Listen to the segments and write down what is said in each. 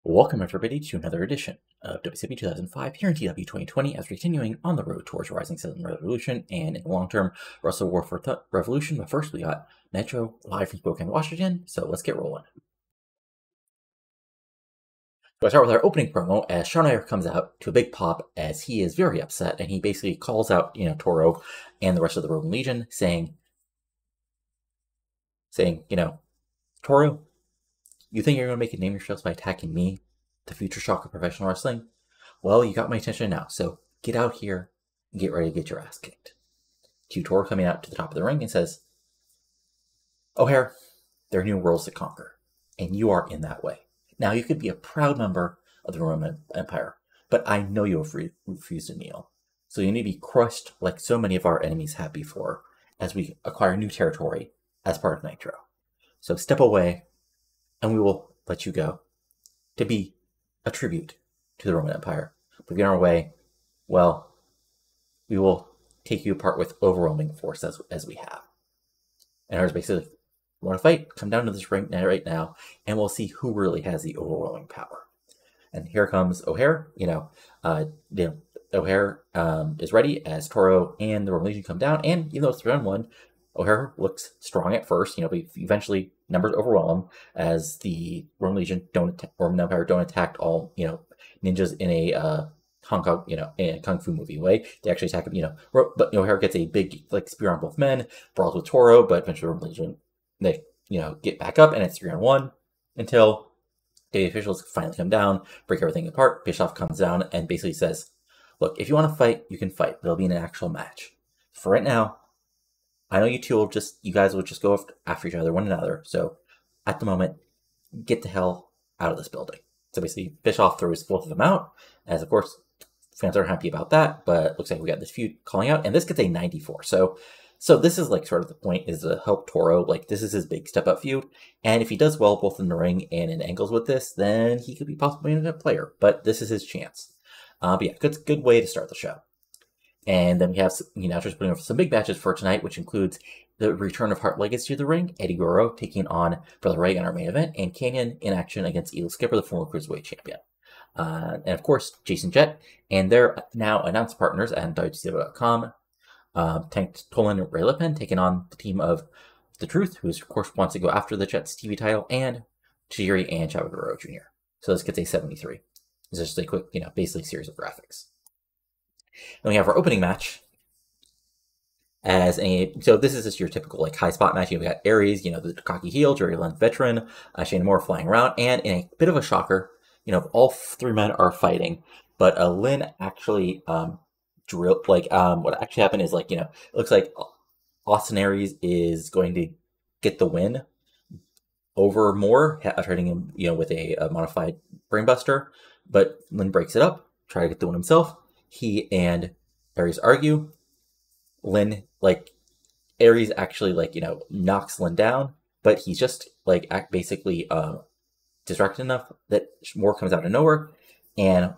Welcome everybody to another edition of WCW 2005 here in TEW 2020 as we're continuing on the road towards Rising Southern Revolution and in the long term Russell War for Revolution. But first we got Nitro live from Spokane, Washington, so let's get rolling. So I start with our opening promo as Shawn Ayer comes out to a big pop as he is very upset and he basically calls out, Toro and the rest of the Roman Legion saying, Toro, you think you're going to make a name yourselves by attacking me, the future shock of professional wrestling? Well, you got my attention now, so get out here and get ready to get your ass kicked. Toro coming out to the top of the ring and says, O'Hare, there are new worlds to conquer, and you are in that way. Now, you could be a proud member of the Roman Empire, but I know you have refused to kneel. So you need to be crushed like so many of our enemies have before as we acquire new territory as part of Nitro. So step away, and we will let you go to be a tribute to the Roman Empire. But if you're on our way, well, we will take you apart with overwhelming force as we have. And ours basically, want to fight? Come down to this ring right now, and we'll see who really has the overwhelming power. And here comes O'Hare. O'Hare is ready as Toro and the Roman Legion come down. And even though it's 3-on-1, O'Hare looks strong at first. But eventually numbers overwhelm him as the Roman Legion Roman Empire don't attack all ninjas in a Hong Kong in a kung fu movie way. They actually attack him. But O'Hare gets a big spear on both men, brawls with Toro, but eventually the Roman Legion they get back up, and it's 3-on-1 until the officials finally come down, break everything apart. Bischoff comes down and basically says, "Look, if you want to fight, you can fight. It'll be an actual match. For right now, I know you guys will just go after each other, one another. So at the moment, get the hell out of this building." So basically, Bischoff throws both of them out, as of course, fans are happy about that, but looks like we got this feud calling out, and this gets a 94. So this is sort of the point, is to help Toro. This is his big step up feud, and if he does well both in the ring and in angles with this, then he could be possibly a player, but this is his chance. But yeah, good way to start the show. And then we have just putting over some big matches for tonight, which includes the return of Hart Legacy to the ring, Eddy Guerrero taking on Brother Rey in our main event, and Kanyon in action against Eagle Skipper, the former Cruiserweight champion. And of course, Jason Jett, and their now announced partners at WCW.com, Tank Tolan and Ray Lippen taking on the team of The Truth, who of course wants to go after the Jets TV title, and Tajiri and Eddy Guerrero Jr. So this gets a 73. This is just a quick, basically series of graphics. Then we have our opening match so this is just your typical high spot match. We got Aries, the cocky heel, Jerry Lynn veteran, Shane Moore flying around, and in a bit of a shocker, all three men are fighting, but Lynn actually drilled. What actually happened is it looks like Austin Aries is going to get the win over Moore after hitting him, with a modified brainbuster, but Lynn breaks it up, try to get the win himself. He and Aries argue. Lynn, Aries actually, knocks Lynn down, but he's just, basically, distracted enough that Moore comes out of nowhere and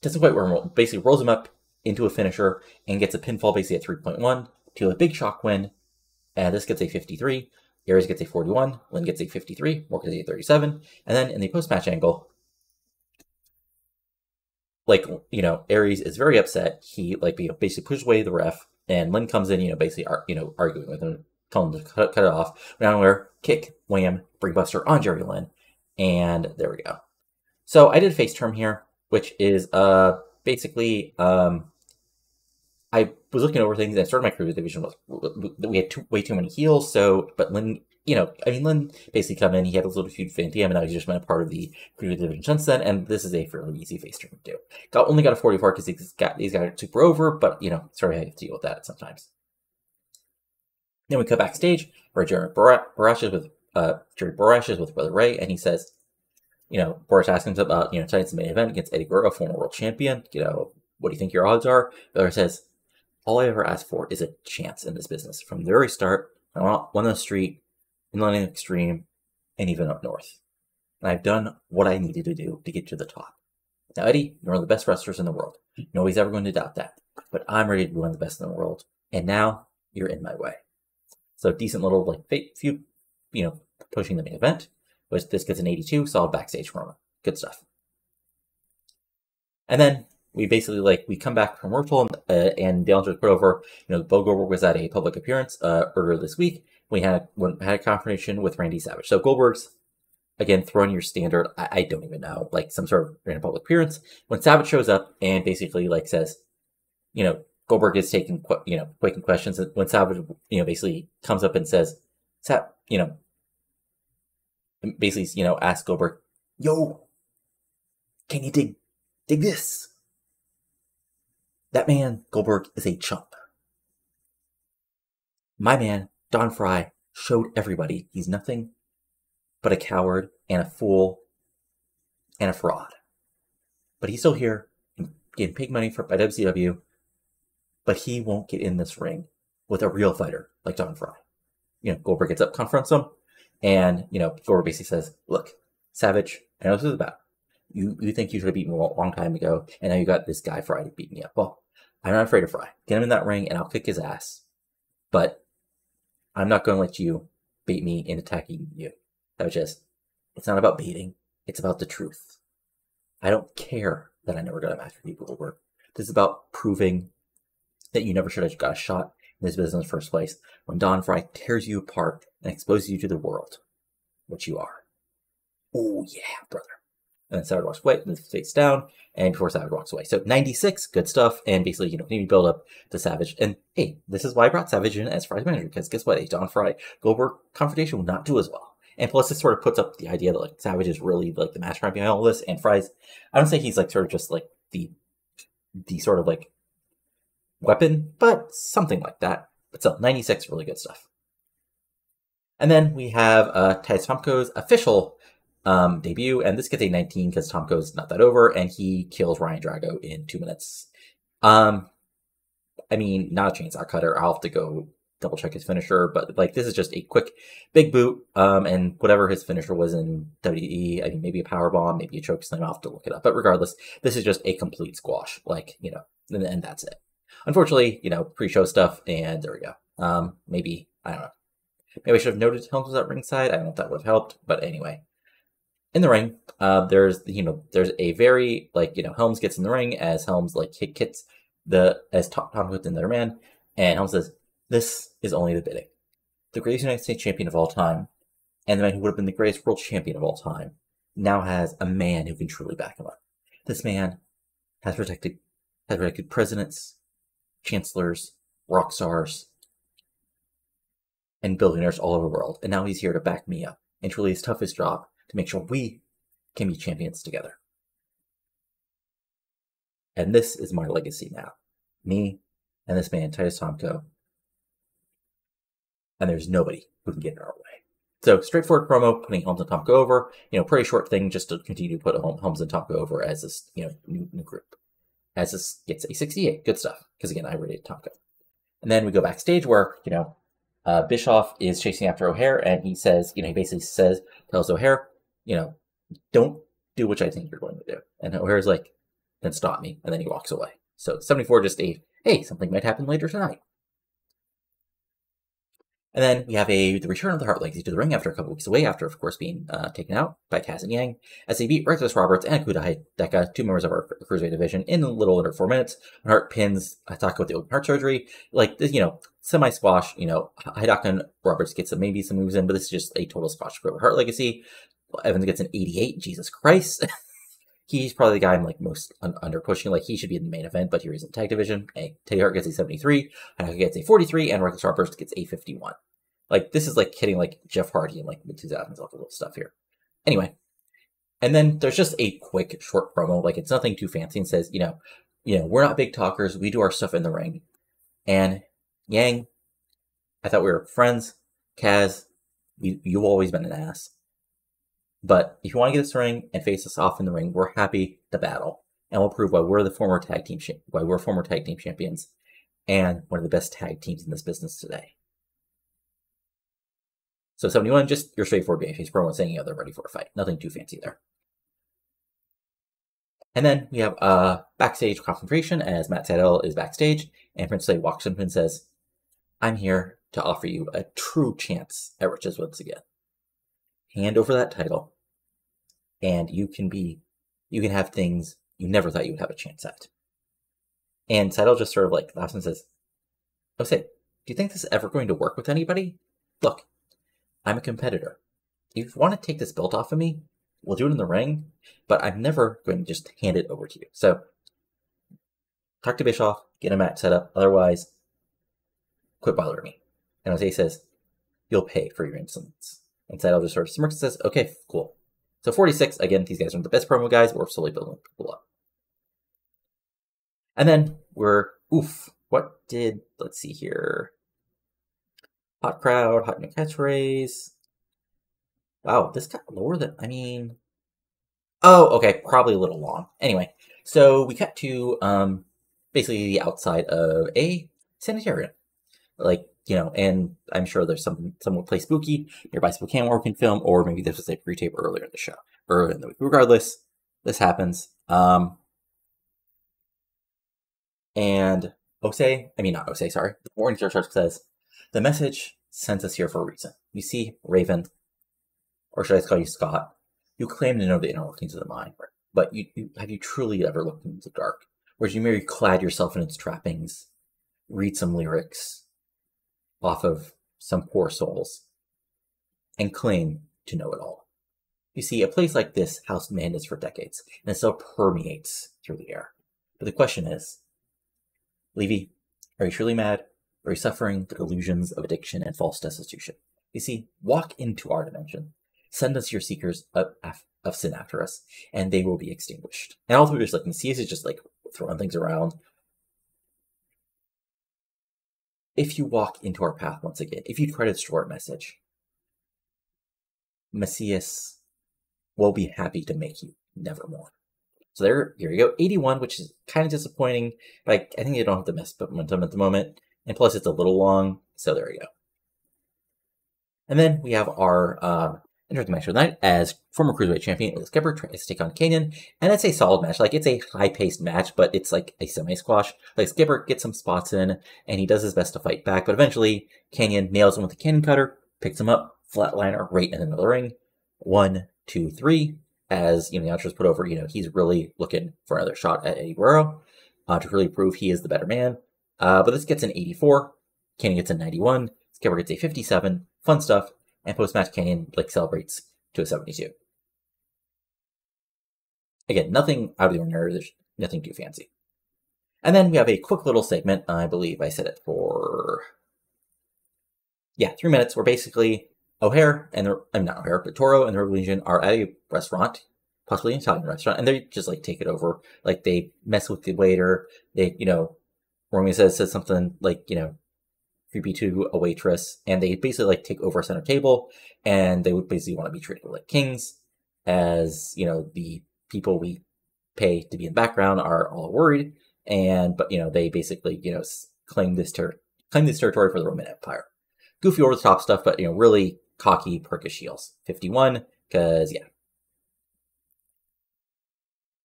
doesn't quite work. Basically rolls him up into a finisher and gets a pinfall basically at 3.1 to a big shock win. And this gets a 53. Aries gets a 41. Lynn gets a 53. Moore gets a 37. And then in the post-match angle, Aries is very upset. He, basically pushes away the ref, and Lynn comes in, basically, arguing with him, telling him to cut it off. Now we're kick, wham, brainbuster on Jerry Lynn, and there we go. So I did a face term here, which is, basically, I was looking over things, and I started my Cruiserweight division we had way too many heels, but Lynn, Lynn basically come in, he had a little feud with NTM, and now he's just been a part of the Cruiserweight division since then, and this is a fairly easy face turn to do. Only got a 44 because these guys are super over, but, sort of have to deal with that sometimes. Then we cut backstage, where Jerry Borash is with Brother Rey, and he says, Borash asks him about, tonight's main event against Eddy Guerrero, former world champion, what do you think your odds are? Brother says, all I ever asked for is a chance in this business. From the very start, I want one on the street, in London Extreme, and even up north. And I've done what I needed to do to get to the top. Now, Eddy, you're one of the best wrestlers in the world. Nobody's ever going to doubt that. But I'm ready to be one of the best in the world. And now, you're in my way. So decent little feud, pushing the main event. which this gets an 82, solid backstage promo. Good stuff. And then we basically, we come back from commercial, and the announcer put over, Bo Goldberg was at a public appearance earlier this week. We had a confrontation with Randy Savage. So Goldberg's, again, throwing your standard, I don't even know, some sort of random public appearance. When Savage shows up and basically, says, Goldberg is taking questions. When Savage, basically comes up and says, basically, asks Goldberg, yo, can you dig this? That man, Goldberg, is a chump. My man, Don Fry, showed everybody he's nothing but a coward and a fool and a fraud. But he's still here, getting paid money by WCW, but he won't get in this ring with a real fighter like Don Fry. Goldberg gets up, confronts him, and, Goldberg basically says, look, Savage, I know this is about. You think you should have beaten me a long time ago, and now you got this guy Fry beating you up. Well, I'm not afraid of Fry. Get him in that ring, and I'll kick his ass. But I'm not going to let you bait me in attacking you. It's not about baiting. It's about the truth. I don't care that I never got a match with people Goldberg. This is about proving that you never should have got a shot in this business in the first place when Don Fry tears you apart and exposes you to the world, which you are. Oh, yeah, brother. And then Savage walks away, and face down, and before Savage walks away. So 96, good stuff, and basically, continue to build up to Savage. And hey, this is why I brought Savage in as Fry's manager, because guess what? A Don Fry Goldberg confrontation will not do as well. And plus, this sort of puts up the idea that Savage is really the mastermind behind all this, and Fry's, I don't say he's sort of just the sort of weapon, but something like that. But still, 96, really good stuff. And then we have Titus Tomko's official debut, and this gets a 19 because Tomko's not that over, and he kills Ryan Drago in 2 minutes. I mean, not a chainsaw cutter. I'll have to go double check his finisher, but this is just a quick big boot, and whatever his finisher was in WWE, I mean, maybe a power bomb, maybe a choke slam. I'll have to look it up, but regardless, this is just a complete squash, and that's it. Unfortunately, pre-show stuff, and there we go. Maybe, I don't know. Maybe I should have noted Helms was at ringside. I don't know if that would have helped, but anyway. In the ring, there's a very, Helms gets in the ring as Helms, hits as Tom puts in their man, and Helms says, this is only the bidding. The greatest United States champion of all time, and the man who would have been the greatest world champion of all time, now has a man who can truly back him up. This man has protected presidents, chancellors, rock stars, and billionaires all over the world, and now he's here to back me up, and truly his toughest job to make sure we can be champions together. And this is my legacy now. Me and this man, Titus Tomko. And there's nobody who can get in our way. So, straightforward promo, putting Helms and Tomko over. Pretty short thing just to continue to put Helms and Tomko over as this, new group. As this gets a 68. Good stuff. Because again, I rated Tomko. And then we go backstage where, Bischoff is chasing after O'Haire, and he says, he basically tells O'Haire, don't do what I think you're going to do. And O'Haire's like, then stop me. And then he walks away. So 74, just hey, something might happen later tonight. And then we have the return of the Hart Legacy to the ring after a couple weeks away, after, of course, being taken out by Kaz and Yang, as they beat Reckless Roberts and Akuda Hideka, 2 members of our Cruiserweight division, in a little under 4 minutes. And Hart pins Hideka with the open heart surgery. Semi-squash, Hideka and Roberts get maybe some moves in, but this is just a total squash for Hart Legacy. Evans gets an 88, Jesus Christ. He's probably the guy I'm most under pushing. He should be in the main event, but here he's in the tag division. Teddy Hart gets a 73, Hideka gets a 43, and Reckless Roberts gets a 51. This is hitting Jeff Hardy in the 2000s, all the little stuff here. Anyway, and then there's just a quick short promo. It's nothing too fancy, and says, we're not big talkers. We do our stuff in the ring. And Yang, I thought we were friends. Kaz, you've always been an ass. But if you want to get this ring and face us off in the ring, we're happy to battle, and we'll prove why we're former tag team champions, and one of the best tag teams in this business today. So 71, just your straightforward babyface promo saying they're ready for a fight. Nothing too fancy there. And then we have a backstage confrontation as Matt Sydal is backstage, and Prince Slade walks in and says, I'm here to offer you a true chance at riches once again. hand over that title, and you can have things you never thought you would have a chance at. And Sydal just sort of like laughs and says, Osei, do you think this is ever going to work with anybody? Look, I'm a competitor. If you want to take this belt off of me, we'll do it in the ring, but I'm never going to just hand it over to you. So, talk to Bischoff, get a match set up, otherwise, quit bothering me. And Osei says, you'll pay for your insolence. And Sydal just sort of smirks and says, okay, cool. So 46, again, these guys aren't the best promo guys, but we're slowly building people up. And then let's see here. Hot crowd, hot new catchphrase. Wow, this got lower than, oh, okay, probably a little long. Anyway, so we cut to, basically the outside of a sanitarium. Like, and I'm sure there's someone will play Spooky, nearby Spokane where we can film, or maybe this was a pre-tape earlier in the show, earlier in the week. Regardless, this happens. And the Morningstar Shark says, the message sends us here for a reason. You see, Raven, or should I call you Scott, you claim to know the inner workings of the mind, but have you truly ever looked into the dark? Or did you merely clad yourself in its trappings, read some lyrics off of some poor souls, and claim to know it all? You see, a place like this housed madness for decades, and it still permeates through the air. But the question is, Levy, are you truly mad? Or are you suffering the delusions of addiction and false destitution? You see, walk into our dimension. Send us your seekers of sin after us, and they will be extinguished. And all through this, like, Mesias is just, like, throwing things around. If you walk into our path once again, if you try to destroy our message, Mesias will be happy to make you nevermore. So here you go, 81, which is kind of disappointing, but I think you don't have the best momentum at the moment, and plus it's a little long, so there you go. And then we have our interesting match of the night as former Cruiserweight champion Eddy Guerrero tries to take on Kanyon, and it's a solid match. Like, it's a high-paced match, but it's like a semi-squash. Like, Skipper gets some spots in, and he does his best to fight back, but eventually Kanyon nails him with a cannon cutter, picks him up, flatliner right in the middle of the ring. 1, 2, 3. As, the announcer's put over, he's really looking for another shot at Eddy Guerrero to really prove he is the better man. But this gets an 84. Kanyon gets a 91. Skipper gets a 57. Fun stuff. And post-match, Kanyon celebrates to a 72. Again, nothing out of the ordinary. There's nothing too fancy. And then we have a quick little segment. I believe I said it for 3 minutes, where basically Toro and the Rebel Legion are at a restaurant, possibly an Italian restaurant, and they just take it over. Like, they mess with the waiter. They, Romy says something like, creepy to a waitress, and they basically take over a center table, and they would basically want to be treated like kings, as the people we pay to be in the background are all worried, but they basically claim this territory for the Roman Empire. Goofy over the top stuff, but really cocky, perkish heels. 51, because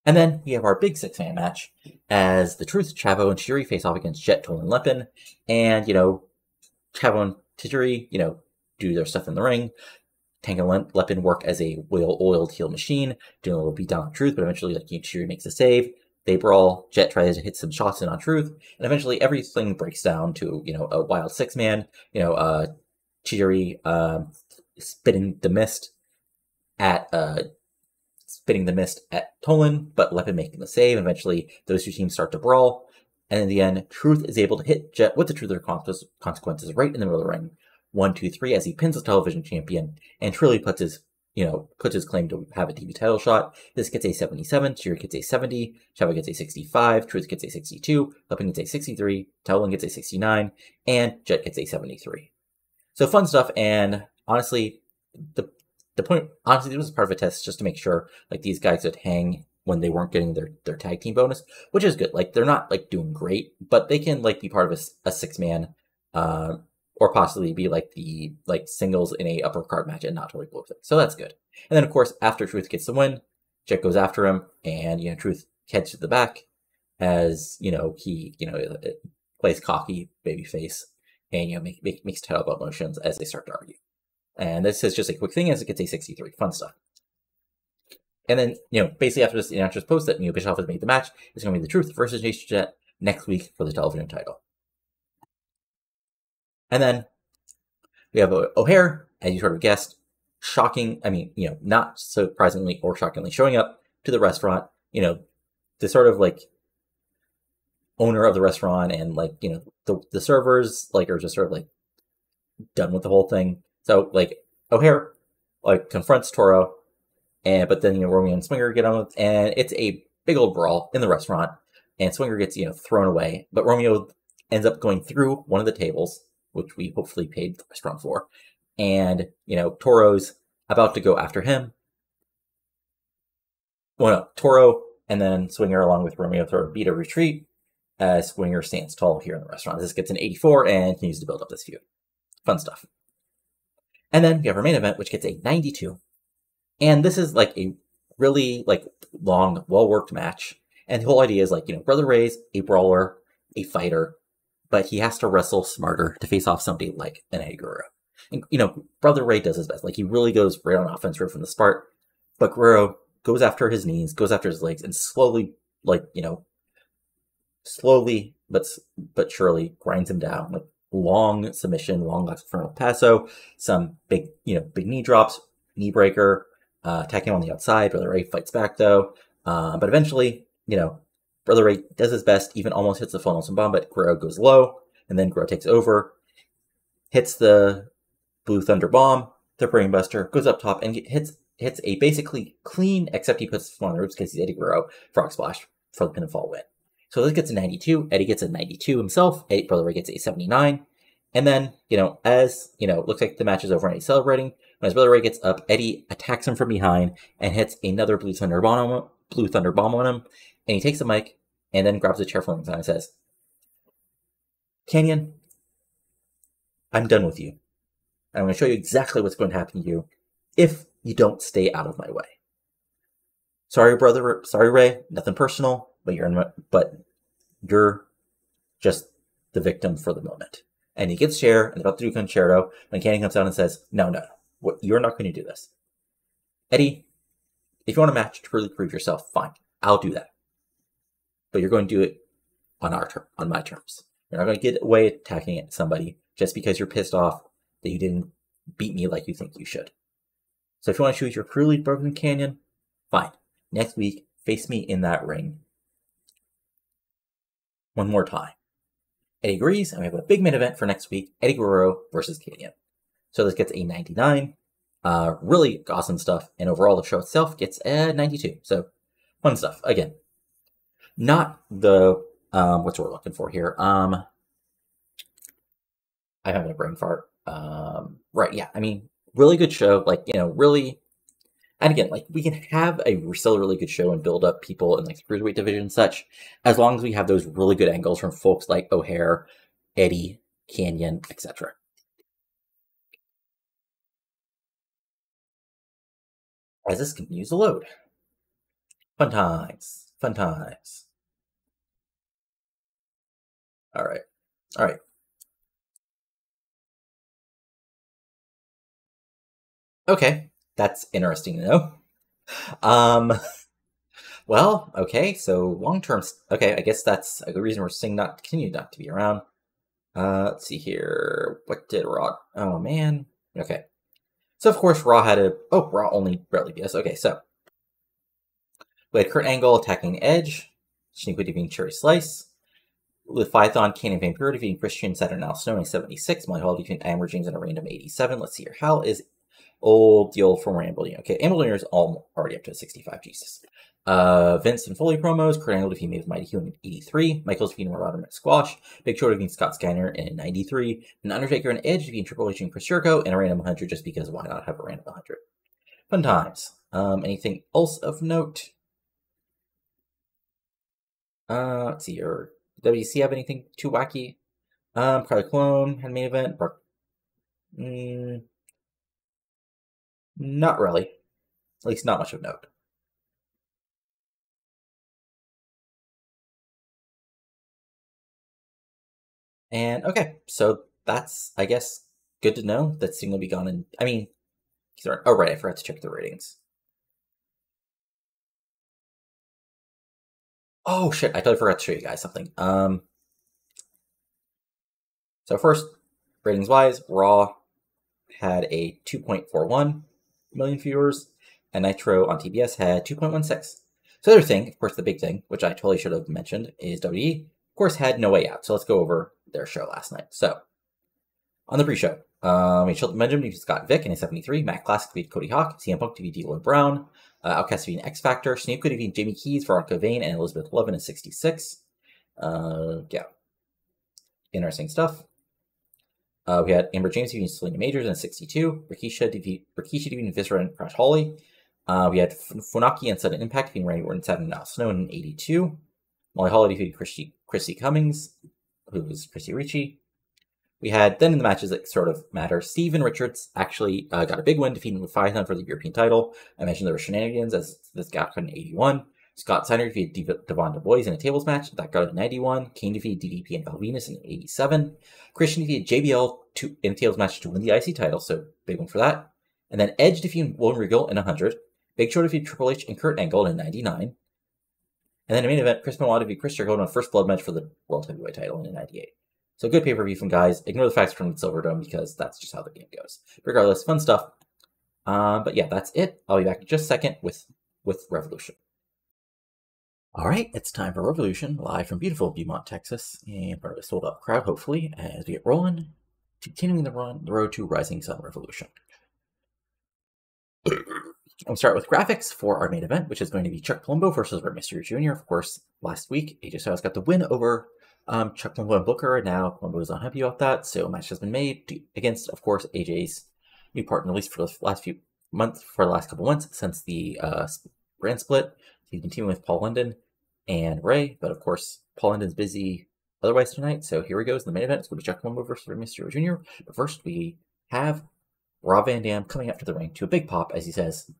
And then we have our big 6-man match as the Truth, Chavo, and Tajiri face off against Jett, Tolan, and Lepin. And, Chavo and Tajiri, do their stuff in the ring. Tank and Lepin work as a well-oiled heel machine, doing a little beat down on Truth, but eventually, Tajiri makes a save. They brawl. Jett tries to hit some shots in on Truth, and eventually everything breaks down to, a wild 6-man. Tajiri spitting the mist at Tolan, but Lepin making the save. Eventually, those two teams start to brawl, and in the end, Truth is able to hit Jett with the Truth or Consequences right in the middle of the ring. 1, 2, 3, as he pins the television champion and truly puts his claim to have a TV title shot. This gets a 77, Tajiri gets a 70, Chavo gets a 65, Truth gets a 62, Lepin gets a 63, Tolan gets a 69, and Jett gets a 73. So fun stuff, and honestly, the point, it was part of a test just to make sure, these guys would hang when they weren't getting their tag team bonus, which is good. They're not, doing great, but they can, be part of a 6-man, or possibly be, the singles in a upper card match and not totally blow things. So that's good. And then, of course, after Truth gets the win, Jett goes after him, and, Truth heads to the back as, he, plays cocky babyface and, makes title belt motions as they start to argue. And this is just a quick thing as it gets a 63. Fun stuff. And then, basically after this, the announcers post that Bischoff has made the match. It's going to be the Truth versus Jason Jett next week for the television title. And then we have O'Hare, as you sort of guessed, not surprisingly or shockingly, showing up to the restaurant. The sort of owner of the restaurant and the servers are just sort of done with the whole thing. So O'Hare confronts Toro, but then Romeo and Swinger get on with, and it's a big old brawl in the restaurant, and Swinger gets thrown away, but Romeo ends up going through one of the tables, which we hopefully paid the restaurant for, and Toro's about to go after him. Well, no, Toro and then Swinger along with Romeo throw a beat a retreat as Swinger stands tall here in the restaurant. This gets an 84 and continues to build up this feud. Fun stuff. And then we have our main event, which gets a 92. And this is a really long, well-worked match. And the whole idea is Brother Ray's a brawler, a fighter, but he has to wrestle smarter to face off somebody like an Eddy Guerrero. And, Brother Ray does his best. He really goes right on offense right from the start. But Guerrero goes after his knees, goes after his legs, and slowly, slowly but surely grinds him down. Long submission, long left frontal passo, some big knee drops, knee breaker, attacking on the outside. Brother Ray fights back though. But eventually, Brother Ray does his best, even almost hits the full Nelson bomb, but Guerrero goes low, and then Guerrero takes over, hits the Blue Thunder bomb, the Brainbuster, goes up top, and hits a basically clean, except he puts one on the ropes because he's Eddy Guerrero, frog splash for the pinfall win. So this gets a 92, Eddy gets a 92 himself, Brother Ray gets a 79, and then, looks like the match is over and he's celebrating. When his Brother Ray gets up, Eddy attacks him from behind and hits another Blue Thunder bomb on him, and he takes the mic and then grabs a chair from him and says, Kanyon, I'm done with you. I'm going to show you exactly what's going to happen to you if you don't stay out of my way. Sorry, Ray, nothing personal, but you're just the victim for the moment. And he gets chair and about to do concerto when Kanyon comes down and says, no, you're not going to do this. Eddy, if you want a match to really prove yourself, fine, I'll do that. But you're going to do it on my terms. You're not going to get away attacking somebody just because you're pissed off that you didn't beat me like you think you should. So if you want to choose your cruelly broken Kanyon, fine. Next week, face me in that ring one more time. Eddy agrees, and we have a big main event for next week, Eddy Guerrero versus Kanyon. So this gets a 99. Really awesome stuff. And overall, the show itself gets a 92. So fun stuff. Again, not the, what's what we're looking for here? I'm having a brain fart. Right, yeah, really good show. Really, and again, we can have still a really good show and build up people in the Cruiserweight division and such, as long as we have those really good angles from folks like O'Hare, Eddy, Kanyon, etc. As this continues to load. Fun times. Fun times. Alright. Alright. Okay. That's interesting to know. Well, okay, so long-term, okay, I guess that's a good reason we're saying continue not to be around. Let's see here, what did Raw, oh man, okay. So of course Raw Raw only barely beat us, okay, so. We had Kurt Angle attacking Edge, Shaniqua defeating Cherry Slice, with Python, Kanyon Vampire defeating Christian, Saturn Al Snow, 76, Molly Hall defeating Amber James in a random 87, let's see here, how is the old former Ambuliner. Okay, Ambuliner is already up to 65, Jesus. Vince and Foley promos, Kurt Angle defeating Mighty Hugh in 83, Michaels defeating Rodham at Squash, Big Show defeating Scott Steiner in 93, and Undertaker and Edge defeating Triple H and Chris Jericho in a random 100, just because why not have a random 100? Fun times. Anything else of note? Let's see, or WC have anything too wacky? Carly Clone had a main event. Not really. At least not much of note. And okay, so that's, I guess, good to know that Sting will be gone. And Oh, right, I forgot to check the ratings. Oh, shit, I totally forgot to show you guys something. So first, ratings-wise, Raw had a 2.41 million viewers, and Nitro on TBS had 2.16. So the other thing, of course, the big thing, which I totally should have mentioned, is WWE, of course, had No Way Out. So let's go over their show last night. So, on the pre-show, Shelton Benjamin defeated Scott Vick in a 73, Matt Classic defeated Cody Hawk, CM Punk defeated D'Lo Brown, Outcast defeated X Factor, Snoop defeated Jamie Keys, Veronica Vane, and Elizabeth Love in a 66. Yeah. Interesting stuff. We had Amber James defeating Selena Majors in a 62. Rikishi defeating Viscera and Crash Holly. We had Funaki and Sudden Impact defeating Randy Orton, Saturn, and Al Snow in an 82. Molly Holly defeated Christy Cummings, who was Christy Ricci. We had, then in the matches that sort of matter, Steven Richards actually got a big win, defeating Leviathan for the European title. I mentioned there were shenanigans as this got in 81. Scott Steiner defeated Devon Du Bois in a tables match. That got in 91. Kane defeated DDP and Val Venus in 87. Christian defeated JBL in a tables match to win the IC title, so big one for that. And then Edge defeated William Regal in 100. Big Show defeated Triple H and Kurt Angle in 99. And then in the main event, Chris Benoit defeated Chris Jericho in a first blood match for the World Heavyweight title in 98. So good pay-per-view from guys. Ignore the facts from the Silverdome because that's just how the game goes. Regardless, fun stuff. But yeah, that's it. I'll be back in just a second with Revolution. All right, it's time for Revolution, live from beautiful Beaumont, Texas, and part of a sold-out crowd, hopefully, as we get rolling, continuing the road to Rising Sun Revolution. I'll start with graphics for our main event, which is going to be Chuck Palumbo versus Rey Mysterio Jr. Of course, last week, AJ Styles got the win over Chuck Palumbo and Booker, and now Palumbo is unhappy about that, so a match has been made against, of course, AJ's new partner, at least for the last couple months, since the brand split. He's been teaming with Paul London and Ray, but of course, Paul London's busy otherwise tonight, so here he goes. The main event is going to be Chuck Palumbo versus Rey Mysterio Jr. But first, we have Rob Van Dam coming after the ring to a big pop, as he says,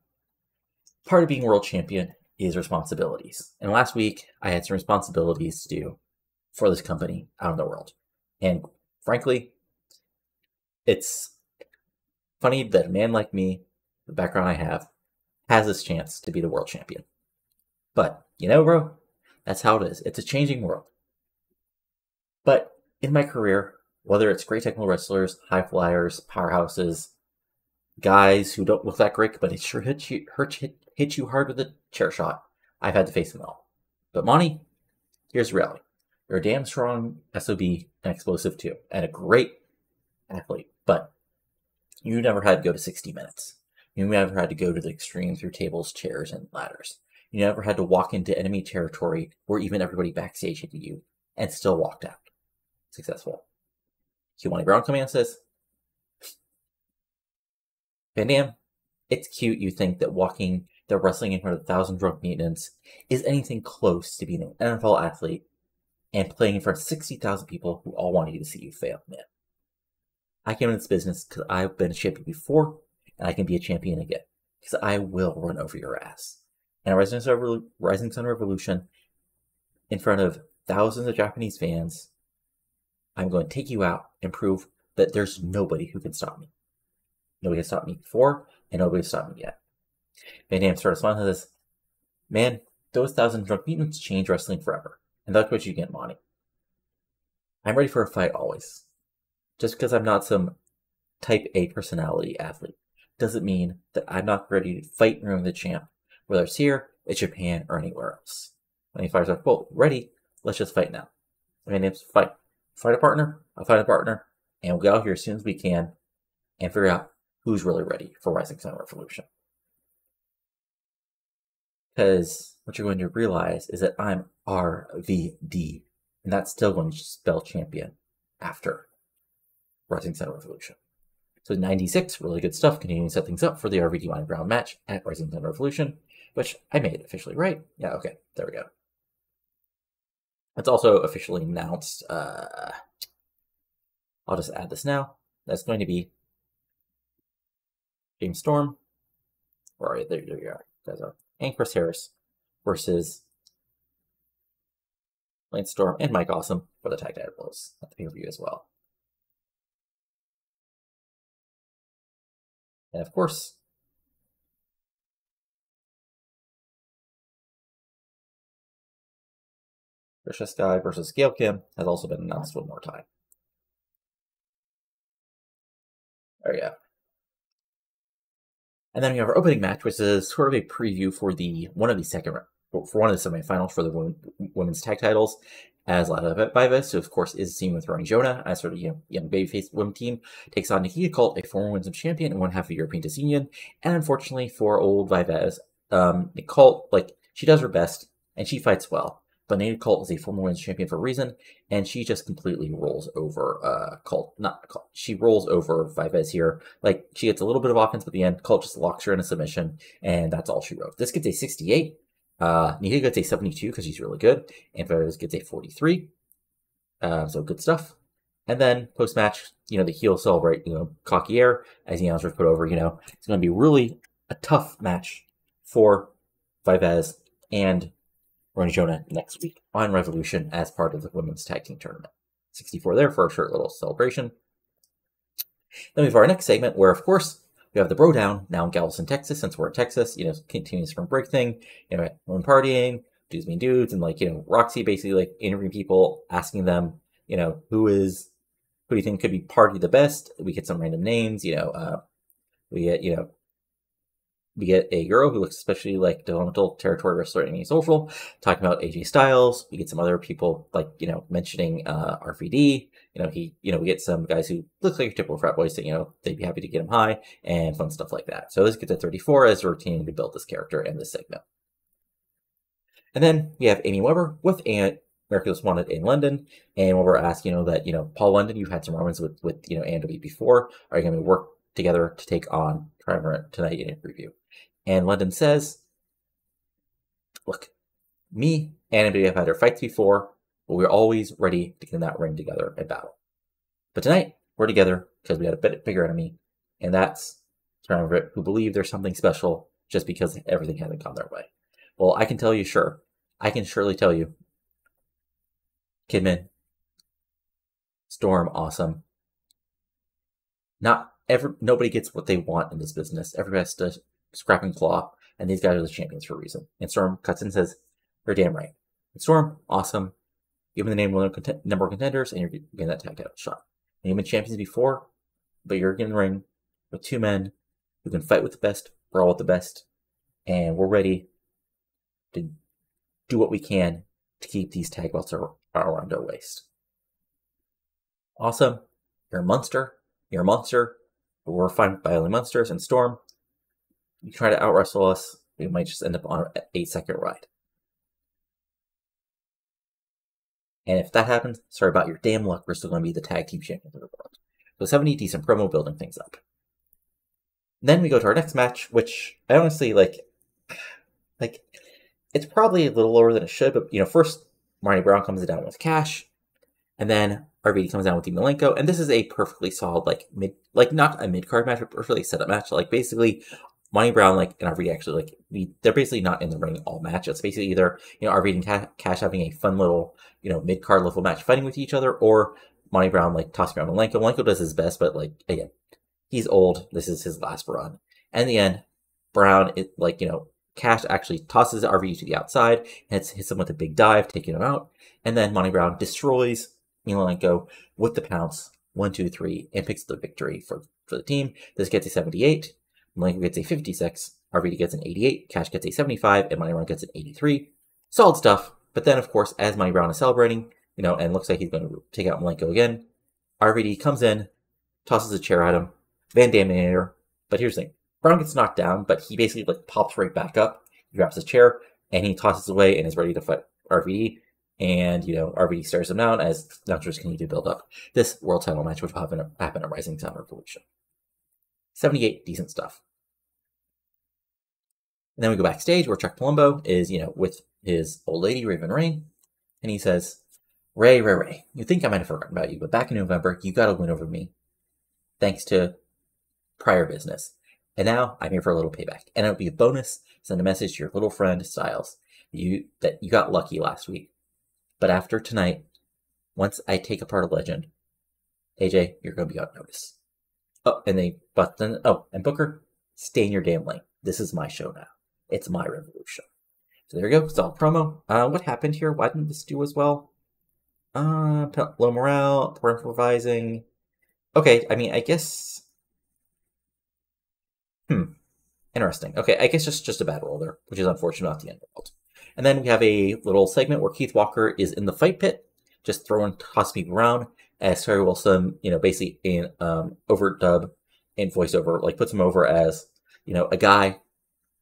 part of being world champion is responsibilities. And last week, I had some responsibilities to do for this company out in the world. And frankly, it's funny that a man like me, the background I have, has this chance to be the world champion. But, you know, bro, that's how it is. It's a changing world. But in my career, whether it's great technical wrestlers, high flyers, powerhouses, guys who don't look that great, but it sure hits you hard with a chair shot, I've had to face them all. But Monty, here's the reality. You're a damn strong SOB and explosive too, and a great athlete, but you never had to go to 60 minutes. You never had to go to the extreme through tables, chairs, and ladders. You never had to walk into enemy territory where even everybody backstage hated you and still walked out successful. Monty Brown coming in and says, Van Dam, it's cute you think that wrestling in front of 1,000 drunk maintenance is anything close to being an NFL athlete and playing in front of 60,000 people who all wanted to see you fail, man. I came into this business because I've been a champion before, and I can be a champion again, because I will run over your ass. And a Rising Sun Revolution, in front of thousands of Japanese fans, I'm going to take you out and prove that there's nobody who can stop me. Nobody has stopped me before, and nobody has stopped me yet. Van Dam started smiling and says, man, those 1,000 drunk maintenance change wrestling forever. And that's what you get, Monty. I'm ready for a fight always. Just because I'm not some type A personality athlete doesn't mean that I'm not ready to fight and ruin the champ, whether it's here, in Japan, or anywhere else. When he fires up, well, ready, let's just fight now. My name's fight. Fight a partner, I'll fight a partner, and we'll get out here as soon as we can and figure out who's really ready for Rising Sun Revolution. Because what you're going to realize is that I'm RVD, and that's still going to spell champion after Rising Sun Revolution. So 96, really good stuff, continuing to set things up for the RVD Monty Brown match at Rising Sun Revolution, which I made officially right. Yeah, okay, there we go. It's also officially announced, I'll just add this now. That's going to be James Storm, or there you are, guys are, and Chris Harris versus Lance Storm and Mike Awesome for the tag titles at the pay-per-view as well. And of course, Trisha Sky versus Gail Kim has also been announced one more time. There you go. And then we have our opening match, which is sort of a preview for one of the semifinals for the women's tag titles. As Lana Vivas, who of course is seen with Ronnie Jonah as sort of young babyface women team, takes on Nikita Colt, a former women's champion and one half of the European Tag Union. And unfortunately for old Vivas, Colt, she does her best and she fights well. But Nikita Colt is a former women's champion for a reason, and she just completely rolls over Colt. Not Colt. She rolls over Vivas here. She gets a little bit of offense, but at the end, Colt just locks her in a submission, and that's all she wrote. This gets a 68. Nikita gets a 72 because she's really good, and Vivas gets a 43. So good stuff. And then post-match, the heel celebrate, cocky air as the announcers put over, it's going to be really a tough match for Vivas and Ronnie Jonah next week on Revolution as part of the women's tag team tournament. 64 there for a short little celebration. Then we have our next segment where, of course, we have the Bro Down now in Galveston, Texas, since we're in Texas, continuing spring break thing, women partying, dudes being dudes, and Roxy basically interviewing people, asking them, who do you think could be party the best? We get some random names, we get a girl who looks especially like developmental territory wrestler Amy Social, talking about AJ Styles. We get some other people mentioning RVD. We get some guys who look like typical frat boys saying, they'd be happy to get him high and fun stuff like that. So this gets at 34 as we're continuing to build this character and this segment. And then we have Amy Weber with America's Wanted in London, and we're asked, that Paul London, you've had some romance with AMW before. Are you going to work together to take on Triumvirate tonight in a preview? And London says, look, me and AMW have had our fights before, but we're always ready to get in that ring together and battle. But tonight, we're together because we had a bit bigger enemy, and that's Triumvirate, who believe there's something special just because everything hasn't gone their way. Well, I can tell you, sure. I can surely tell you, Kidman, Storm, awesome. Nobody gets what they want in this business. Everybody has to scrap and claw, and these guys are the champions for a reason. And Storm cuts in and says, you're damn right. And Storm, awesome. Give them the name of the number of contenders, and you're getting that tag title shot. And you've been champions before, but you're getting in the ring with two men who can fight with the best, brawl with the best, and we're ready to do what we can to keep these tag belts around our waist. Awesome. You're a monster. You're a monster. But we're fine by only monsters. And Storm, you try to out-wrestle us, we might just end up on an 8-second ride. And if that happens, sorry about your damn luck, we're still going to be the tag team champions of the world. So 70 decent promo building things up. Then we go to our next match, which I honestly it's probably a little lower than it should, but first Monty Brown comes down with Cash, and then RVD comes down with Malenko, and this is a perfectly solid not a mid card match, but perfectly set up match. Basically, Monty Brown and RVD actually they're basically not in the ring all match. It's basically either RVD and Cash having a fun little mid card level match fighting with each other, or Monty Brown tossing around Malenko. Malenko does his best, but again, he's old. This is his last run. And in the end, Brown Cash actually tosses RVD to the outside and hits him with a big dive, taking him out. And then Monty Brown destroys Malenko with the pounce, 1, 2, 3, and picks the victory for the team. This gets a 78. Malenko gets a 56. RVD gets an 88. Cash gets a 75, and Monty Brown gets an 83. Solid stuff. But then, of course, as Monty Brown is celebrating, and looks like he's going to take out Malenko again, RVD comes in, tosses a chair at him, Van Daminator. But here's the thing. Brown gets knocked down, but he basically pops right back up. He grabs his chair, and he tosses away and is ready to fight RVD. And, RVD stares him down as announcers continue to build up this world title match, which will happen at Rising Sun Revolution. 78, decent stuff. And then we go backstage where Chuck Palumbo is, with his old lady, Raven Rain. And he says, Ray, you think I might have forgotten about you, but back in November, you got a win over me. Thanks to prior business. And now I'm here for a little payback. And it'll be a bonus. Send a message to your little friend, Styles, that you got lucky last week. But after tonight, once I take apart a legend, AJ, you're going to be on notice. And Booker, stay in your damn lane. This is my show now. It's my revolution. So there you go. Solid promo. What happened here? Why didn't this do as well? Low morale, poor improvising. Okay, I mean, I guess. Interesting. Okay, I guess just a bad roll there, which is unfortunate, not the end result. And then we have a little segment where Keith Walker is in the fight pit, just tossing people around, as Terry Wilson, basically in overdub and voiceover, like puts him over as, a guy,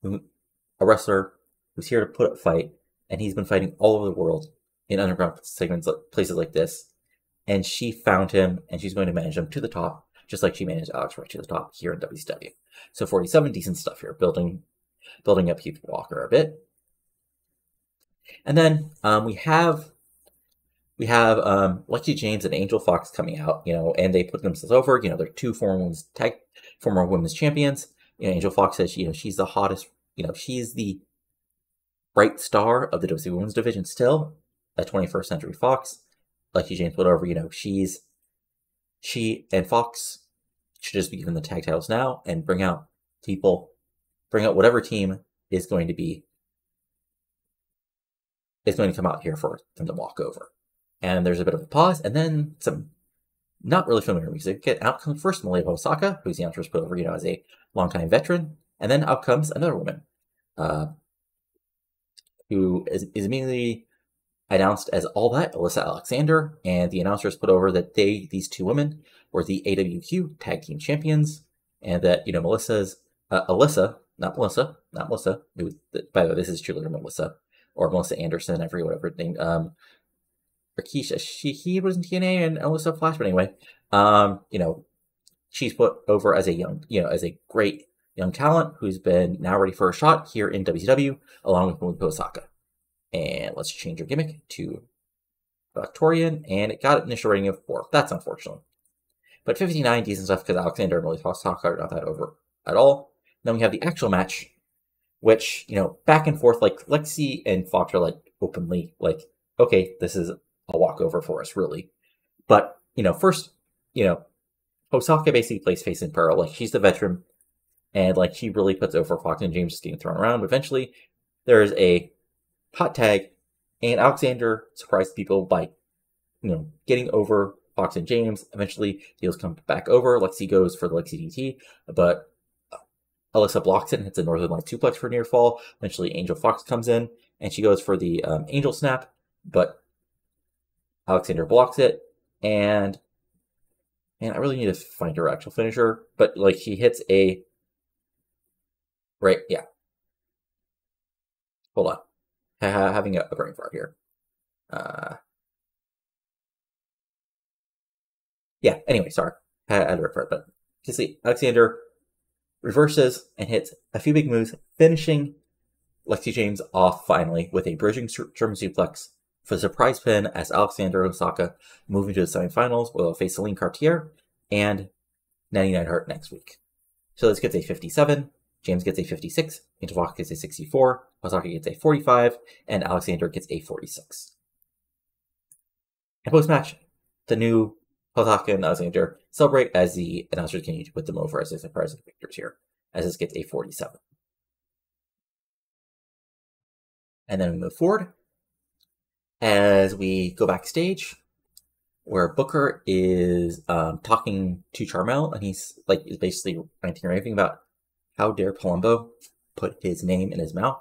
a wrestler who's here to put up a fight, and he's been fighting all over the world in underground segments, places like this. And she found him, and she's going to manage him to the top, just like she managed Alex right to the top here in WCW. So 47, decent stuff here, building up Keith Walker a bit. And then we have Lexi James and Angel Fox coming out, and they put themselves over. They're two former women's champions. Angel Fox says, she's the hottest, she's the bright star of the WCW Women's Division still, at 21st Century Fox. Lexi James put over, she and Fox should just be given the tag titles now and bring out whatever team is going to come out here for them to walk over. And there's a bit of a pause, and then some not really familiar music. Out comes first Malia Osaka, who's the announcer's put over, as a longtime veteran, and then out comes another woman, who is immediately announced as All That, Alyssa Alexander, and the announcers put over that these two women were the AWQ Tag Team Champions, and that, Alyssa, not Melissa, by the way, this is cheerleader Melissa, or Melissa Anderson, I forget whatever her name, Rakisha, she was in TNA and Alyssa Flash, but anyway, she's put over as a great young talent who's been now ready for a shot here in WCW, along with Malia Osaka. And let's change her gimmick to Victorian, and it got an initial rating of 4. That's unfortunate. But 59, decent stuff, because Alexander and Malia Osaka are not that over at all. Then we have the actual match, which, back and forth, like, Lexi and Fox are, openly, okay, this is a walkover for us, really. But, first, Osaka basically plays face in peril. She's the veteran, and, she really puts over Fox and James just getting thrown around. But eventually, there's a hot tag, and Alexander surprised people by, getting over Fox and James. Eventually, heels come back over. Lexi goes for the Lexi DT, but Alyssa blocks it and hits a Northern Light suplex for near fall. Eventually, Angel Fox comes in, and she goes for the Angel Snap, but Alexander blocks it, and I really need to find her actual finisher, but, she hits a... Right, yeah. Hold on. Having a brain fart here. Yeah, anyway, sorry. I had a brain fart, but you see, Alexander reverses and hits a few big moves, finishing Lexi James off finally with a bridging German suplex for the surprise pin as Alexander and Osaka move into the semifinals, where they'll face Celine Cartier and Natty Neidhart next week. So this gets a 57, James gets a 56, Angel Fox gets a 64, Osaka gets a 45, and Alexander gets a 46. And post-match, the new Osaka and Alexander celebrate as the announcers continue to put them over as the surprise victors here, as this gets a 47. And then we move forward as we go backstage, where Booker is talking to Charmel, and he's is basically ranting or raving about how dare Palumbo put his name in his mouth.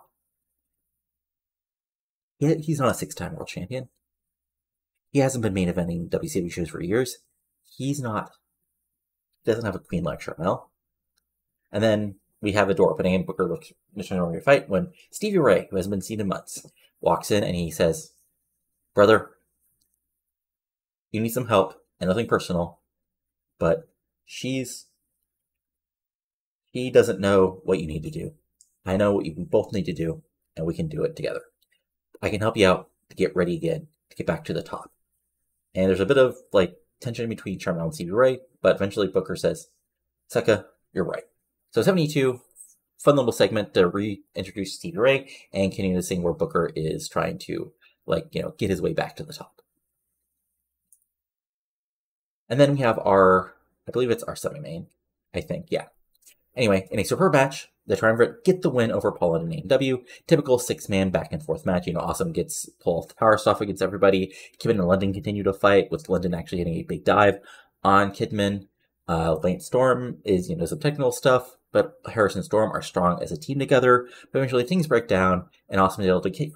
He's not a 6-time world champion. He hasn't been main eventing WCW shows for years. He doesn't have a queen like Charmel. And then we have a door opening, and Booker looks to fight when Stevie Ray, who hasn't been seen in months, walks in and he says, "Brother, you need some help, and nothing personal, but she doesn't know what you need to do. I know what you both need to do, and we can do it together. I can help you out to get ready again, to get back to the top." And there's a bit of tension between Charmel and Stevie Ray, but eventually Booker says, "Seka, you're right." So 72, fun little segment to reintroduce Stevie Ray and continue this thing where Booker is trying to get his way back to the top. And then we have I believe it's our semi-main, I think, yeah. Anyway, in a superb match, the Triumvirate get the win over Paul and AEW. Typical 6-man back and forth match. Awesome gets pull off the power stuff against everybody. Kidman and London continue to fight, with London actually hitting a big dive on Kidman. Lance Storm is, some technical stuff, but Harris and Storm are strong as a team together. But eventually things break down, and Awesome is able to kick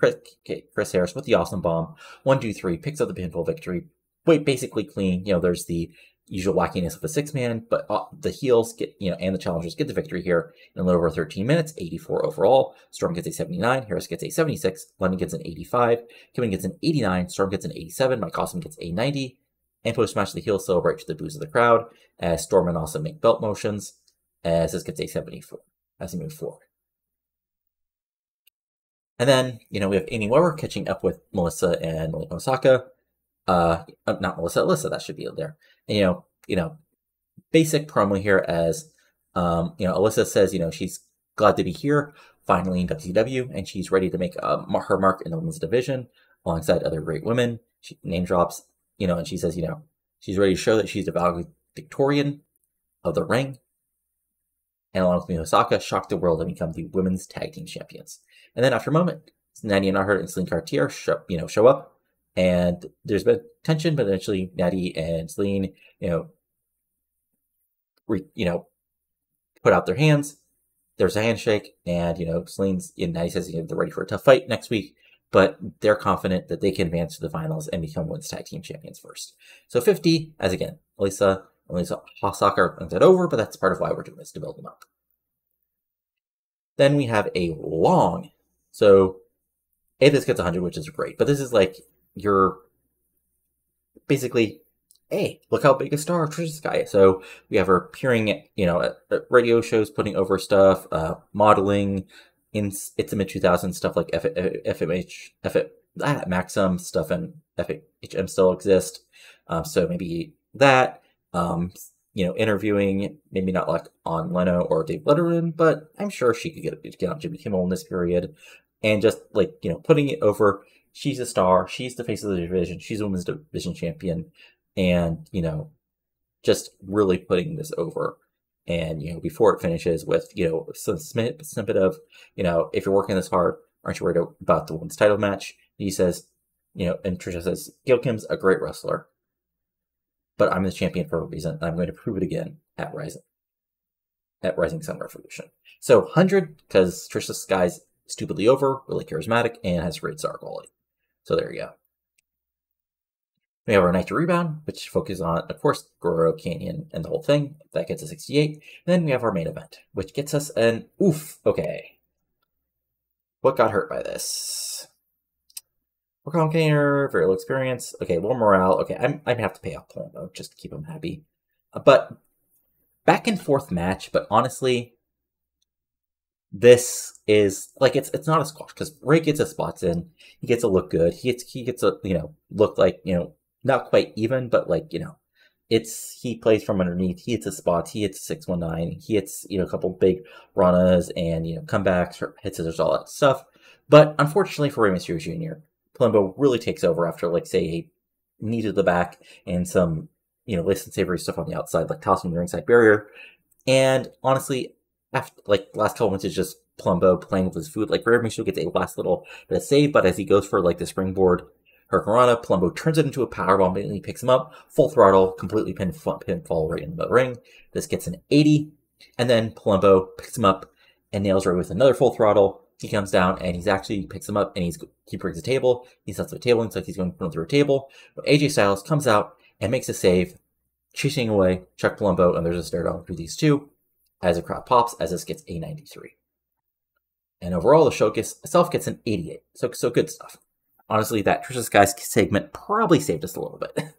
Chris Harris with the Awesome Bomb. 1, 2, 3, picks up the pinfall victory. Basically clean. There's the usual wackiness of a 6-man, but the heels get, and the challengers get the victory here in a little over 13 minutes, 84 overall. Storm gets a 79, Harris gets a 76, London gets an 85, Kevin gets an 89, Storm gets an 87, Mike Awesome gets a 90, and post-match the heels celebrate to the boos of the crowd, as Storm and Awesome make belt motions, as this gets a 74, as they move forward. And then, we have Amy Weber catching up with Melissa and Osaka. Not Melissa, Alyssa, that should be there. And, basic promo here as, Alyssa says, she's glad to be here, finally in WCW, and she's ready to make her mark in the women's division alongside other great women. She name drops, and she says, she's ready to show that she's the valedictorian of the ring. And along with Osaka, shock the world and become the women's tag team champions. And then after a moment, Natty and Neidhart and Celine Cartier show up. And there's been tension, but eventually Natty and Celine, put out their hands. There's a handshake, and Celine's and Natty says they're ready for a tough fight next week, but they're confident that they can advance to the finals and become women's tag team champions first. So 50, as again, Lisa Osaka runs it over, but that's part of why we're doing this, to build them up. Then we have a long, so this gets 100, which is great, but this is like you're basically, hey, look how big a star Trisha's guy is. So we have her appearing at radio shows, putting over stuff, modeling in It's the mid-2000s, stuff like Maxim stuff, and FHM still exist. So maybe that, interviewing, maybe not like on Leno or Dave Letterman, but I'm sure she could get on Jimmy Kimmel in this period, and just putting it over. She's a star. She's the face of the division. She's a women's division champion. And, just really putting this over. And, before it finishes with, some snippet of, if you're working this hard, aren't you worried about the women's title match? He says, and Trisha says, Gail Kim's a great wrestler, but I'm the champion for a reason. And I'm going to prove it again at Rising Sun Revolution. So 100, because Trisha Sky's stupidly over, really charismatic, and has great star quality. So there you go. We have our Nitro Rebound, which focuses on, of course, Guerrero, Kanyon, and the whole thing. That gets us 68. And then we have our main event, which gets us an oof. Okay. What got hurt by this? We're complicated, very low experience. Okay, low morale. Okay, I'm gonna have to pay off Palumbo just to keep him happy. But back and forth match, but honestly, this is like it's not a squash, because Ray gets his spots in, he gets to look good, he gets a look like not quite even, but like he plays from underneath, he hits his spots, he hits 619, he hits a couple big ranas and comebacks, hits scissors, all that stuff. But unfortunately for Rey Mysterio Jr., Palumbo really takes over after say a knee to the back and some lace and savory stuff on the outside, like tossing the ringside barrier. And honestly, after last couple minutes is just Palumbo playing with his food. Rey Mysterio gets a last little bit of save, but as he goes for the springboard Hurricanrana, Palumbo turns it into a powerbomb, immediately picks him up, full throttle, completely pinfall right in the ring. This gets an 80, and then Palumbo picks him up and nails Ray with another full throttle. He comes down and picks him up, and he brings a table. He sets the table, looks like he's going to run through a table. But AJ Styles comes out and makes a save, chasing away Chuck Palumbo, and there's a stare down through these two as the crowd pops, as this gets a 93. And overall, the show itself gets an 88. So good stuff. Honestly, that Trisha Sky's segment probably saved us a little bit.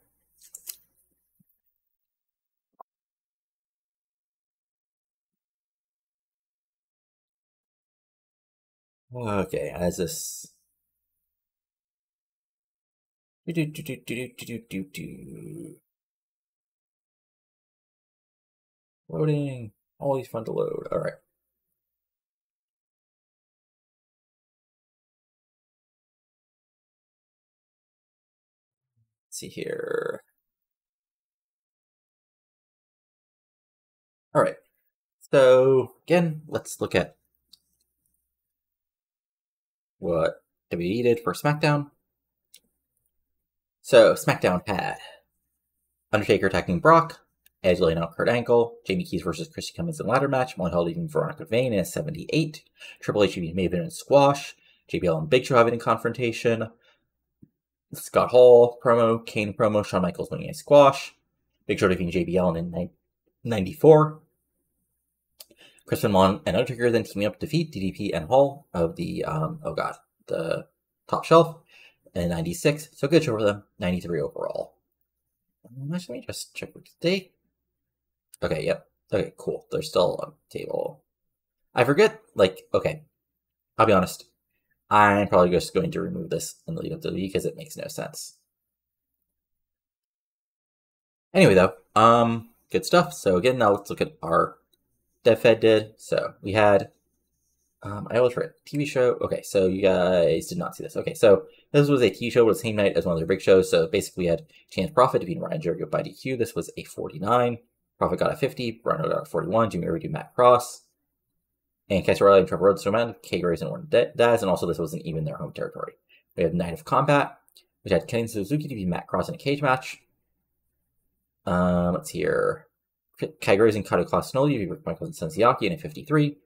Okay, as this... Loading. Always fun to load. Alright. See here. All right. So again, let's look at what WWE did for SmackDown. So SmackDown had Undertaker attacking Brock, Edge laying out Kurt Angle, Jamie Keys versus Christy Cummins in ladder match, Molly Holly beating Veronica Vane in a 78, Triple H beating Maven in squash, JBL and Big Show having a confrontation, Scott Hall promo, Kane promo, Shawn Michaels winning a squash, Big Show defeating JBL in 94, Chris Benoit and Undertaker then teaming up to defeat DDP and Hall of the, the Top Shelf in 96. So good show for them, 93 overall. Let me just check which day. Okay, yep. Okay, cool. They're still on the table. I forget, okay. I'll be honest. I'm probably just going to remove this and leave it to the because it makes no sense. Anyway, though, good stuff. So again, now let's look at our DevFed did. So we had, I always forget, TV show. Okay, so you guys did not see this. Okay, so this was a TV show. It was the same night as one of their big shows. So basically, we had Chance Prophet defeating Ryan Jericho by DQ. This was a 49. Prophet got a 50. Rhino got a 41. Jimmy Rivera Matt Cross. And Kaiser Riley and Trevor Rhodes surrounded K. Graves and Warren Daz. And also, this wasn't even their home territory. We had Night of Combat, which had Kenny Suzuki defeat Matt Cross in a cage match. Let's see here. Kai Graves and Kato Clasinoli defeat Rick Michaels and Sensiaki in a 53.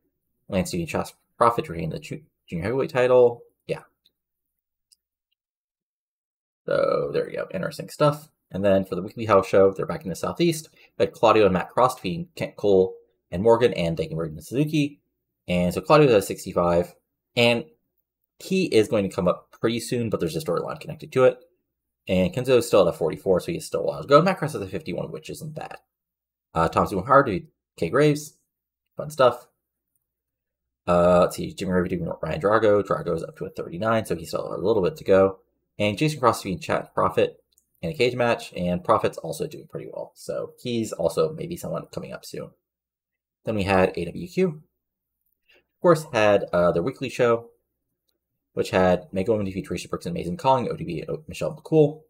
Lance defeating Chas Prophet retained the junior heavyweight title. Yeah. So there you go. Interesting stuff. And then for the weekly house show, they're back in the Southeast. We had Claudio and Matt Cross defeating Kent Cole and Morgan and Dagenberg and Suzuki. And so Claudio's at 65. And he is going to come up pretty soon, but there's a storyline connected to it. And Kenzo is still at a 44, so he's still a while to go. Matt Cross has a 51, which isn't bad. Tom's doing hard to K. Graves. Fun stuff. Let's see, Jimmy Rivera doing Ryan Drago. Drago's up to a 39, so he's still a little bit to go. And Jason Cross being Chad Prophet in a cage match, and Prophet's also doing pretty well. So he's also maybe someone coming up soon. Then we had AWQ. Of course, had their weekly show, which had Mega Woman defeat Tracy Brooks and Amazing Calling, ODB Michelle McCool.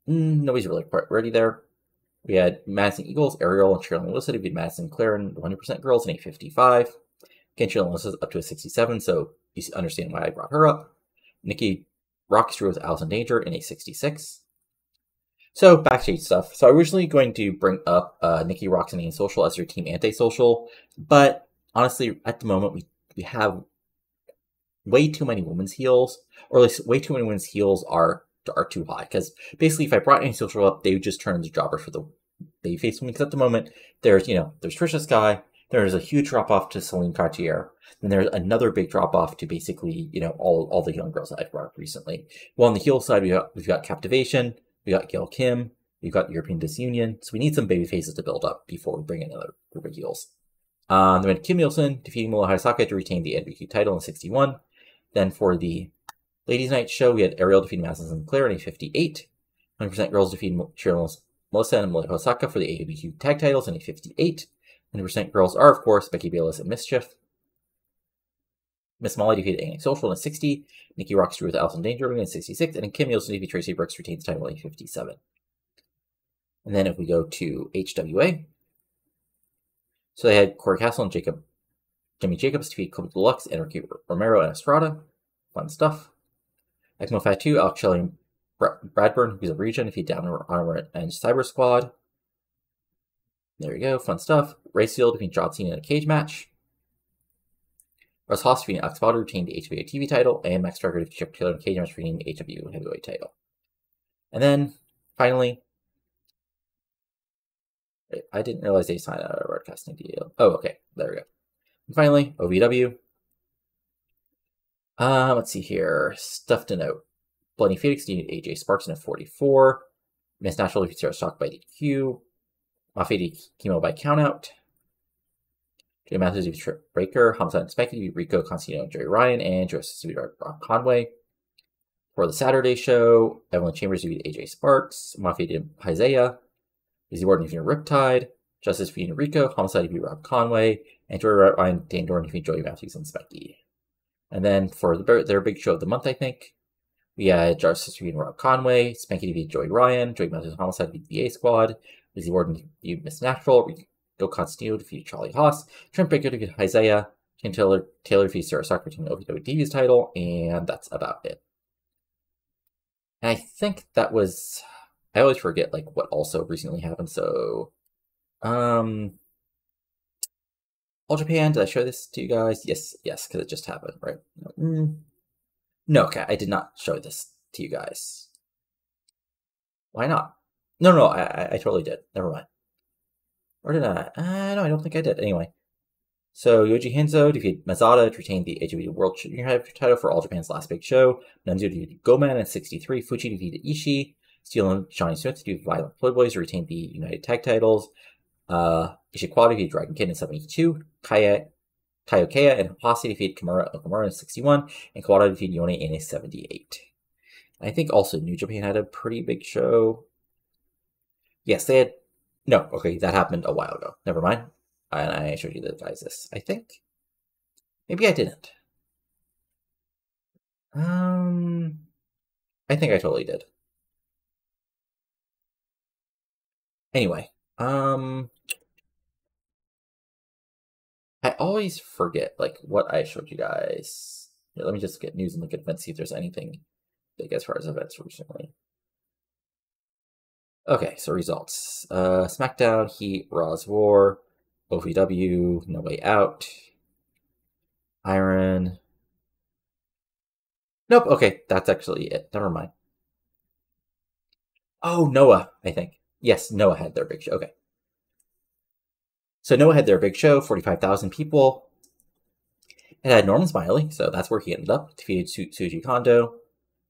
Nobody's really quite ready there. We had Madison Eagles, Ariel, and Shirley Melissa defeat Madison Claire and 100% Girls in a 55. Again, Shirley Melissa's up to a 67, so you understand why I brought her up. Nikki Rock drew with Allison Danger in a 66. So, backstage stuff. So, I was originally going to bring up Nikki Roxx and Social as their team antisocial, but honestly, at the moment, we have way too many women's heels, or at least way too many women's heels are too high. Because basically, if I brought Antisocial up, they would just turn into jobbers for the babyface women. Because at the moment, there's Trisha Sky, there's a huge drop off to Celine Cartier, then there's another big drop off to basically all the young girls that I've brought up recently. Well, on the heel side, we've got Captivation, we got Gail Kim, we've got European Disunion. So we need some baby faces to build up before we bring in another group of heels. Then we had Kim Nielsen defeating Mola Haisaka to retain the NBQ title in 61. Then for the Ladies Night show, we had Ariel defeating Madison Sinclair in a 58. 100% Girls defeating Melissa and Mola Haisaka for the AWQ tag titles in a 58. 100% Girls are, of course, Becky Bayless and Mischief. Miss Molly defeated Antisocial in a 60. Nikki Roxx drew with Allison Danger in a 66. And Kim Nielsen defeated Tracy Brooks retains the title in a 57. And then if we go to HWA, so they had Corey Castle and Jimmy Jacobs defeat Kobe Deluxe and Ricky Romero and Estrada. Fun stuff. ECMO Fatu, Alex Shelley and Bradburn, who's a region, defeat Downward Armor and Cyber Squad. There we go, fun stuff. Ray Steele defeat John Cena in a cage match. Russ Haas defeating Alex Potter retained the HWA TV title, and Max Striker defeated Chip Taylor in a cage match retaining the HW heavyweight title. And then, finally, I didn't realize they signed a broadcasting deal. Oh, okay, there we go. And finally, OVW. Let's see here. Stuff to note. Bloody Phoenix defeated AJ Sparks in a 44. Miss Natural defeats Sarah Stock by DQ. Mafia Chemo by countout. Jay Matthews defeats Trip Breaker. Homicide and Spanky defeat Rico, Constantino, and Jerry Ryan. And Joseph defeat Rob Conway. For the Saturday show, Evelyn Chambers defeated AJ Sparks. Mafia defeated Isaiah. Izzy Ward defeated Riptide. Justice defeated Rico. Homicide defeated Rob Conway. And Jerry Ryan, Dan Dorn defeated Joey Matthews and Spanky. And then for their big show of the month, I think, we had Justice defeating Rob Conway. Spanky defeated Joey Ryan. Joey Matthews and Homicide defeated the A Squad. Izzy Ward defeated Miss Natural. Rico Constantino defeated Charlie Haas. Trent Baker defeated Isaiah. Taylor defeats Sarah Soccer to OVW's title, and that's about it. And I think that was, I always forget like what also recently happened. So, All Japan, did I show this to you guys? Yes, because it just happened, right? No, okay, I did not show this to you guys. Why not? No, I totally did. Never mind. Or did I? No, I don't think I did. Anyway. So, Yoji Hanzo defeated Mazada to retain the AEW World Junior title for All Japan's last big show. Nanzu defeated Goman in 63. Fuji defeated Ishii. Steel and Johnny Smith defeated Violent Playboys to retain the United Tag titles. Ishikawa defeated Dragon Kid in 72. Kaiokeya and Posse defeated Kimura Okamura in 61. And Kawada defeated Yone in 78. I think also New Japan had a pretty big show. Yes, they had... No, okay, that happened a while ago. Never mind. And I showed you the guys this, I think. Maybe I didn't. I think I totally did. Anyway, I always forget, like, what I showed you guys. Here, let me just get news and look at events, see if there's anything big as far as events recently. Okay, so results. SmackDown, Heat, Raw's War, OVW, No Way Out, Iron. Nope, okay, that's actually it. Never mind. Oh, Noah, I think. Yes, Noah had their big show. Okay. So Noah had their big show, 45,000 people. It had Norman Smiley, so that's where he ended up. Defeated Suji Kondo.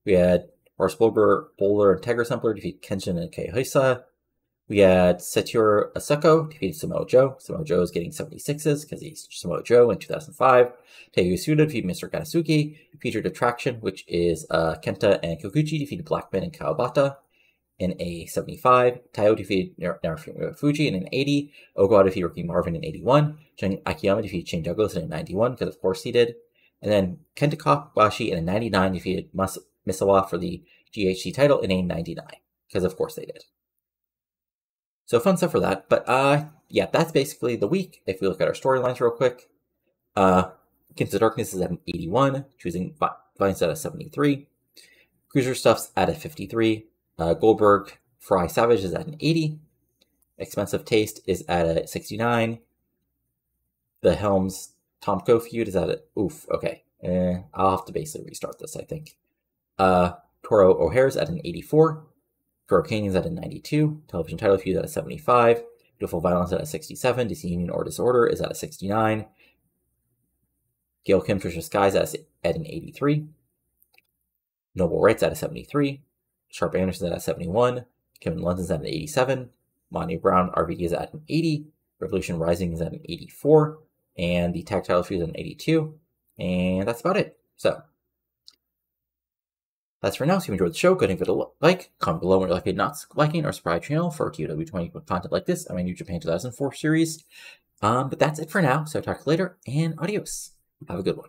We had Horace Bowler and Tiger Sampler defeat Kenshin and Keihisa. We had Satoru Asako defeated Samoa Joe. Samoa Joe is getting 76s because he's Samoa Joe in 2005. Teiyu Suda defeated Mr. Kanasuki. Featured Attraction, which is Kenta and Kokuchi defeated Blackman and Kawabata in a 75. Taiyo defeated Narufumo Fuji in an 80. Ogawa defeated Ricky Marvin in 81. Jun Akiyama defeated Shane Douglas in a 91, because of course he did. And then Kenta Kobashi in a 99 defeated Misawa for the GHC title in a 99, because of course they did. So fun stuff for that. But yeah, that's basically the week. If we look at our storylines real quick, Against the Darkness is at an 81, choosing Vine's at a 73. Cruiser Stuff's at a 53. Goldberg Fry Savage is at an 80. Expensive Taste is at a 69. The Helms Tomko feud is at a... Oof, okay. I'll have to basically restart this, I think. Toro O'Hare's at an 84. Toro Canyon's at a 92. Television Title feud at a 75. Beautiful Violence at a 67. Disunion or Disorder is at a 69. Gail Kim Trisha Skies at an 83. Noble Rights at a 73. Sharp Anderson at a 71. Kevin London's at an 87. Monty Brown RVD is at an 80. Revolution Rising is at an 84. And the Tag Title feud is at an 82. And that's about it. So, that's for now. So if you enjoyed the show, go ahead and give it a like. Comment below when you're likely not liking or subscribe channel for TEW20 content like this. I mean, New Japan 2004 series. But that's it for now. So talk to you later, and adios. Have a good one.